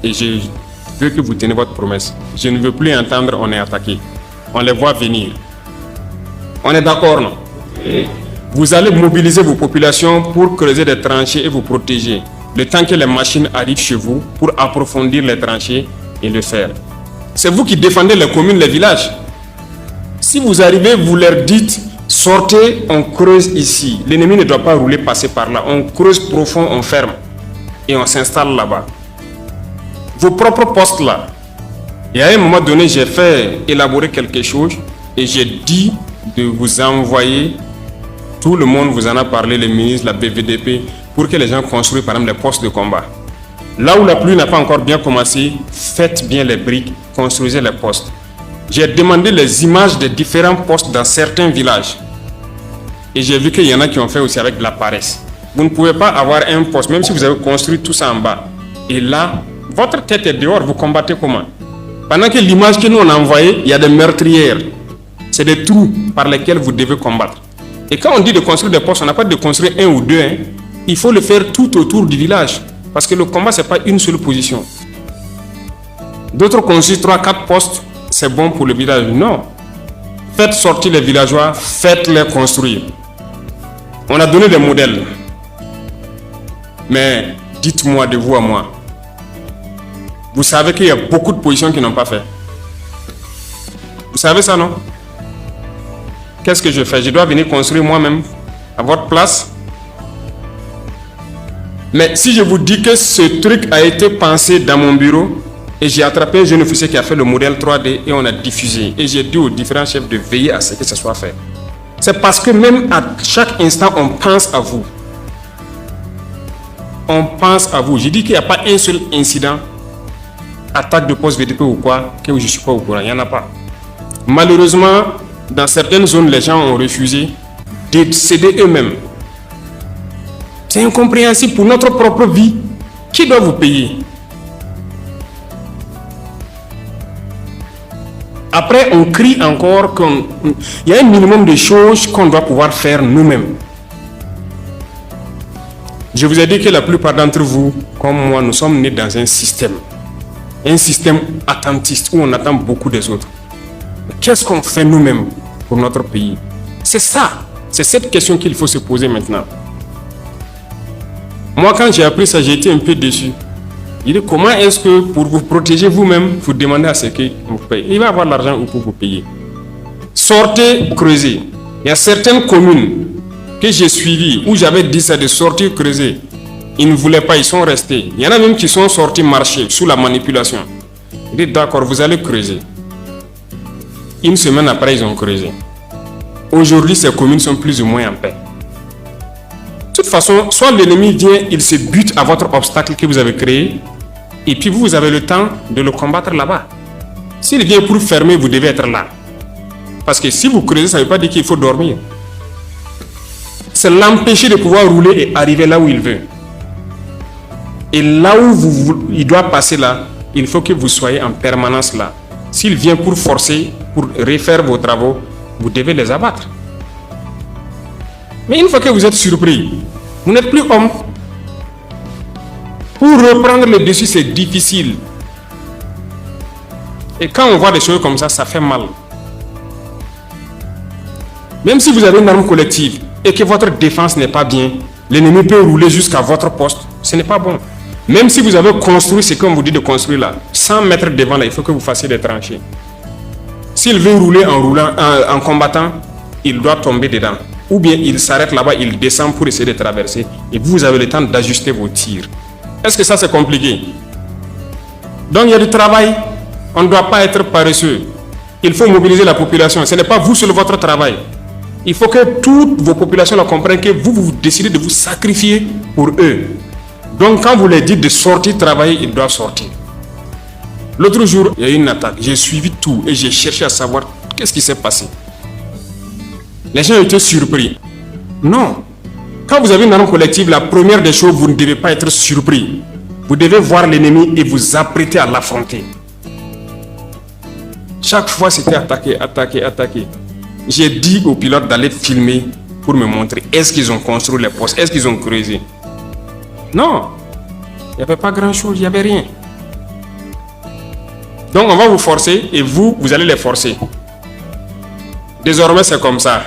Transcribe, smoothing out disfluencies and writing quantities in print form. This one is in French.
et je veux que vous tenez votre promesse. Je ne veux plus entendre on est attaqué. On les voit venir. On est d'accord, non? Vous allez mobiliser vos populations pour creuser des tranchées et vous protéger. Le temps que les machines arrivent chez vous pour approfondir les tranchées et le faire. C'est vous qui défendez les communes, les villages. Si vous arrivez, vous leur dites, sortez, on creuse ici. L'ennemi ne doit pas rouler, passer par là. On creuse profond, on ferme. Et on s'installe là-bas. Vos propres postes là. Et à un moment donné, j'ai fait élaborer quelque chose et j'ai dit de vous envoyer, tout le monde vous en a parlé, les ministres, la BVDP, pour que les gens construisent par exemple les postes de combat. Là où la pluie n'a pas encore bien commencé, faites bien les briques, construisez les postes. J'ai demandé les images des différents postes dans certains villages. Et j'ai vu qu'il y en a qui ont fait aussi avec de la paresse. Vous ne pouvez pas avoir un poste, même si vous avez construit tout ça en bas. Et là, votre tête est dehors, vous combattez comment? Pendant que l'image que nous on a envoyée, il y a des meurtrières. C'est des trous par lesquels vous devez combattre. Et quand on dit de construire des postes, on n'a pas de construire un ou deux. Il faut le faire tout autour du village. Parce que le combat, ce n'est pas une seule position. D'autres construisent 3-4 postes, c'est bon pour le village. Non. Faites sortir les villageois, faites-les construire. On a donné des modèles. Mais dites-moi de vous à moi. Vous savez qu'il y a beaucoup de positions qui n'ont pas fait. Vous savez ça, non? Qu'est-ce que je fais? Je dois venir construire moi-même à votre place. Mais si je vous dis que ce truc a été pensé dans mon bureau et j'ai attrapé un jeune officier qui a fait le modèle 3D et on a diffusé. Et j'ai dit aux différents chefs de veiller à ce que ce soit fait. C'est parce que même à chaque instant, on pense à vous. On pense à vous. J'ai dit qu'il n'y a pas un seul incident, attaque de poste VDP ou quoi, que je ne suis pas au courant. Il n'y en a pas. Malheureusement, dans certaines zones, les gens ont refusé de céder eux-mêmes. C'est incompréhensible pour notre propre vie. Qui doit vous payer? Après, on crie encore qu'il y a un minimum de choses qu'on doit pouvoir faire nous-mêmes. Je vous ai dit que la plupart d'entre vous, comme moi, nous sommes nés dans un système attentiste où on attend beaucoup des autres. Qu'est-ce qu'on fait nous-mêmes pour notre pays? C'est ça, c'est cette question qu'il faut se poser maintenant. Moi, quand j'ai appris ça, j'ai été un peu déçu. Il dit, comment est-ce que pour vous protéger vous-même, vous demandez à ce qu'il vous paye? Il va avoir l'argent pour vous payer. Sortez, creusez. Il y a certaines communes que j'ai suivies où j'avais dit ça de sortir, creuser. Ils ne voulaient pas, ils sont restés. Il y en a même qui sont sortis marcher sous la manipulation. Il dit, d'accord, vous allez creuser. Une semaine après, ils ont creusé. Aujourd'hui, ces communes sont plus ou moins en paix. De toute façon, soit l'ennemi vient, il se bute à votre obstacle que vous avez créé, et puis vous avez le temps de le combattre là-bas. S'il vient pour fermer, vous devez être là. Parce que si vous creusez, ça ne veut pas dire qu'il faut dormir. C'est l'empêcher de pouvoir rouler et arriver là où il veut. Et là où il doit passer là, il faut que vous soyez en permanence là. S'il vient pour forcer, pour refaire vos travaux, vous devez les abattre. Mais une fois que vous êtes surpris, vous n'êtes plus homme. Pour reprendre le dessus, c'est difficile. Et quand on voit des choses comme ça, ça fait mal. Même si vous avez une arme collective et que votre défense n'est pas bien, l'ennemi peut rouler jusqu'à votre poste. Ce n'est pas bon. Même si vous avez construit ce qu'on vous dit de construire là, 100 mètres devant là, il faut que vous fassiez des tranchées. S'il veut rouler en combattant, il doit tomber dedans. Ou bien il s'arrête là-bas, il descend pour essayer de traverser. Et vous avez le temps d'ajuster vos tirs. Est-ce que ça c'est compliqué? Donc il y a du travail. On ne doit pas être paresseux. Il faut mobiliser la population. Ce n'est pas vous seul votre travail. Il faut que toutes vos populations la comprennent que vous décidez de vous sacrifier pour eux. Donc quand vous les dites de sortir travailler, ils doivent sortir. L'autre jour, il y a eu une attaque. J'ai suivi tout et j'ai cherché à savoir qu'est-ce qui s'est passé. Les gens étaient surpris. Non. Quand vous avez une arme collective, la première des choses, vous ne devez pas être surpris. Vous devez voir l'ennemi et vous apprêter à l'affronter. Chaque fois, c'était attaquer, attaquer, attaquer. J'ai dit aux pilotes d'aller filmer pour me montrer est-ce qu'ils ont construit les postes, est-ce qu'ils ont creusé. Non. Il n'y avait pas grand-chose, il n'y avait rien. Donc on va vous forcer et vous allez les forcer. Désormais, c'est comme ça.